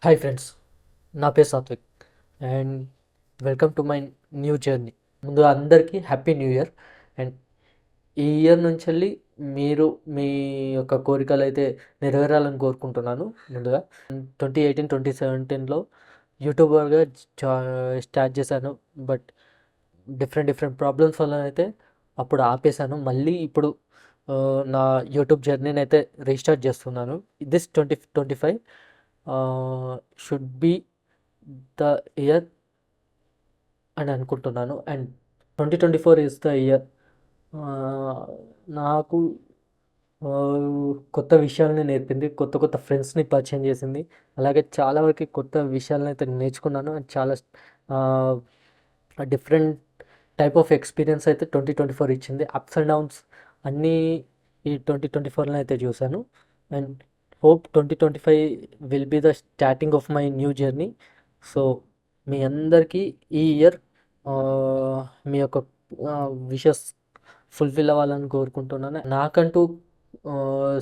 Hi friends, నా పేరు Satvik and welcome to my new journey. ముందుగా అందరికీ హ్యాపీ న్యూ ఇయర్. అండ్ ఈ ఇయర్ నుంచి వెళ్ళి మీరు మీ యొక్క కోరికలు అయితే నెరవేరాలని కోరుకుంటున్నాను. ముందుగా 2017లో యూట్యూబర్గా స్టార్ట్ చేశాను. బట్ డిఫరెంట్ ప్రాబ్లమ్స్ వల్ల అయితే అప్పుడు ఆపేశాను. మళ్ళీ ఇప్పుడు నా యూట్యూబ్ జర్నీని అయితే రీస్టార్ట్ చేస్తున్నాను. This 2025 should be the year అని అనుకుంటున్నాను. అండ్ 2024 ఈజ్ ద ఇయర్ నాకు ఆ, కొత్త విషయాలని నేర్పింది, కొత్త ఫ్రెండ్స్ని పరిచయం చేసింది. అలాగే చాలా వరకు కొత్త విషయాలను అయితే నేర్చుకున్నాను. అండ్ చాలా డిఫరెంట్ టైప్ ఆఫ్ ఎక్స్పీరియన్స్ అయితే 2024 ఇచ్చింది. అప్స్ అండ్ డౌన్స్ అన్నీ ఈ 2024లో అయితే చూశాను. And hope 2025 will be the starting of my new journey. So మీ అందరికీ ఈ ఇయర్ మీ యొక్క విషెస్ ఫుల్ఫిల్ అవ్వాలని కోరుకుంటున్నాను. నాకంటూ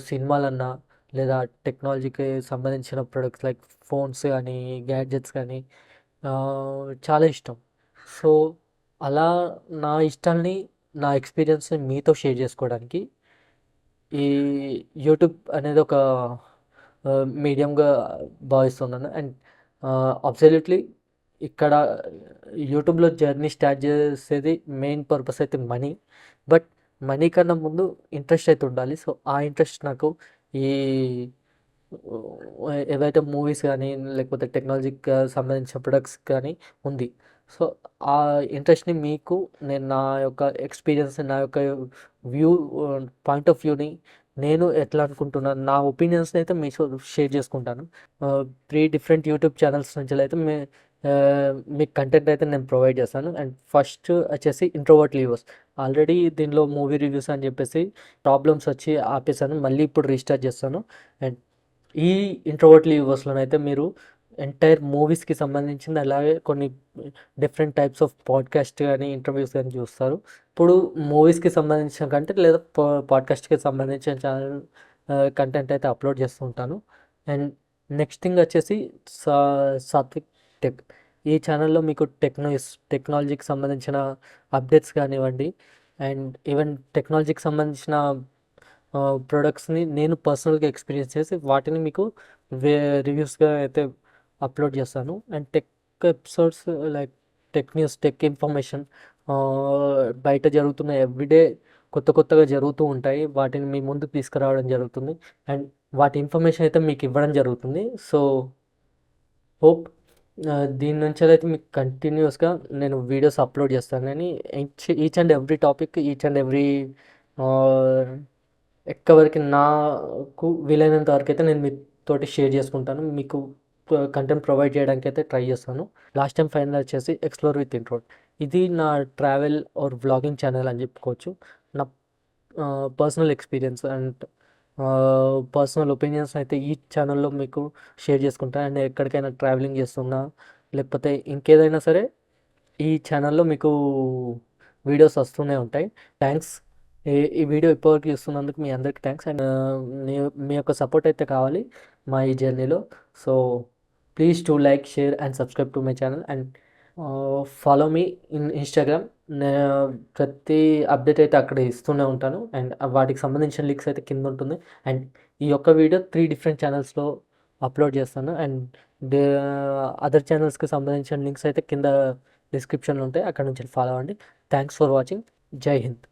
సినిమాలన్నా లేదా టెక్నాలజీకి సంబంధించిన ప్రొడక్ట్స్ లైక్ ఫోన్స్ కానీ గ్యాడ్జెట్స్ కానీ చాలా ఇష్టం. సో అలా నా ఇష్టాన్ని, నా ఎక్స్పీరియన్స్ని మీతో షేర్ చేసుకోవడానికి ఈ యూట్యూబ్ అనేది ఒక మీడియంగా భావిస్తున్నాను. అండ్ అబ్సల్యూట్లీ ఇక్కడ యూట్యూబ్లో జర్నీ స్టార్ట్ చేసేది మెయిన్ పర్పస్ అయితే మనీ. బట్ మనీ కన్నా ముందు ఇంట్రెస్ట్ అయితే ఉండాలి. సో ఆ ఇంట్రెస్ట్ నాకు ఈ ఏవైతే మూవీస్ కానీ లేకపోతే టెక్నాలజీకి సంబంధించిన ప్రొడక్ట్స్ కానీ ఉంది. సో ఆ ఇంట్రెస్ట్ని మీకు నేను నా యొక్క ఎక్స్పీరియన్స్, నా యొక్క వ్యూ పాయింట్ ఆఫ్ వ్యూని నేను ఎట్లా అనుకుంటున్నాను, నా ఒపీనియన్స్ని అయితే మీతో షేర్ చేసుకుంటాను. 3 డిఫరెంట్ యూట్యూబ్ ఛానల్స్ నుంచి అయితే మీకు కంటెంట్ అయితే నేను ప్రొవైడ్ చేస్తాను. అండ్ ఫస్ట్ వచ్చేసి ఇంట్రోవర్ట్ లీవర్స్. ఆల్రెడీ దీనిలో మూవీ రివ్యూస్ అని చెప్పేసి ప్రాబ్లమ్స్ వచ్చి ఆపేసాను. మళ్ళీ ఇప్పుడు రీస్టార్ట్ చేస్తాను. అండ్ ఈ ఇంట్రోవర్ట్ లీవర్స్లోనైతే మీరు ఎంటైర్ మూవీస్కి సంబంధించింది, అలాగే కొన్ని డిఫరెంట్ టైప్స్ ఆఫ్ పాడ్కాస్ట్ కానీ ఇంటర్వ్యూస్ కానీ చూస్తారు. ఇప్పుడు మూవీస్కి సంబంధించిన కంటెంట్ లేదా పాడ్కాస్ట్కి సంబంధించిన ఛానల్ కంటెంట్ అయితే అప్లోడ్ చేస్తూ ఉంటాను. అండ్ నెక్స్ట్ థింగ్ వచ్చేసి సాత్విక్ టెక్. ఈ ఛానల్లో మీకు టెక్నాలజీకి సంబంధించిన అప్డేట్స్ కానివ్వండి, అండ్ ఈవెన్ టెక్నాలజీకి సంబంధించిన ప్రొడక్ట్స్ని నేను పర్సనల్గా ఎక్స్పీరియన్స్ చేసి వాటిని మీకు రివ్యూస్గా అయితే అప్లోడ్ చేస్తాను. And tech episodes like tech news, tech information బయట జరుగుతున్న ఎవ్రీడే కొత్తగా జరుగుతూ ఉంటాయి. వాటిని మీ ముందుకు తీసుకురావడం జరుగుతుంది. అండ్ వాటి ఇన్ఫర్మేషన్ అయితే మీకు ఇవ్వడం జరుగుతుంది. సో హోప్ దీని నుంచి అయితే మీకు కంటిన్యూస్గా నేను వీడియోస్ అప్లోడ్ చేస్తాను. కానీ each and every topic, each and every ఎక్కవరకు నాకు వీలైనంత వరకు అయితే నేను మీతోటి షేర్ చేసుకుంటాను. మీకు కంటెంట్ ప్రొవైడ్ చేయడానికి అయితే ట్రై చేస్తాను. లాస్ట్ టైం ఫైనల్ వచ్చేసి ఎక్స్ప్లోర్ విత్ ఇంట్రోడ్. ఇది నా ట్రావెల్ ఆర్ వ్లాగింగ్ ఛానల్ అని చెప్పుకోవచ్చు. నా personal experience and personal opinions అయితే ఈ ఛానల్లో మీకు షేర్ చేసుకుంటాను. అండ్ ఎక్కడికైనా ట్రావెలింగ్ చేస్తున్నా లేకపోతే ఇంకేదైనా సరే ఈ ఛానల్లో మీకు వీడియోస్ వస్తూనే ఉంటాయి. థ్యాంక్స్. ఈ వీడియో ఇప్పటివరకు చూస్తున్నందుకు మీ అందరికీ థ్యాంక్స్. అండ్ మీ యొక్క సపోర్ట్ అయితే కావాలి మా ఈ జర్నీలో. So please to like, share and subscribe to my channel. And follow me in Instagram. ప్రతి అప్డేట్ అయితే అక్కడ ఇస్తూనే ఉంటాను. అండ్ వాటికి సంబంధించిన లింక్స్ అయితే కింద ఉంటుంది. అండ్ ఈ యొక్క వీడియో 3 డిఫరెంట్ ఛానల్స్లో అప్లోడ్ చేస్తాను. అండ్ అదర్ ఛానల్స్కి సంబంధించిన లింక్స్ అయితే కింద డిస్క్రిప్షన్లో ఉంటాయి. అక్కడ నుంచి ఫాలో అవ్వండి. Thanks for watching. జై హింద్.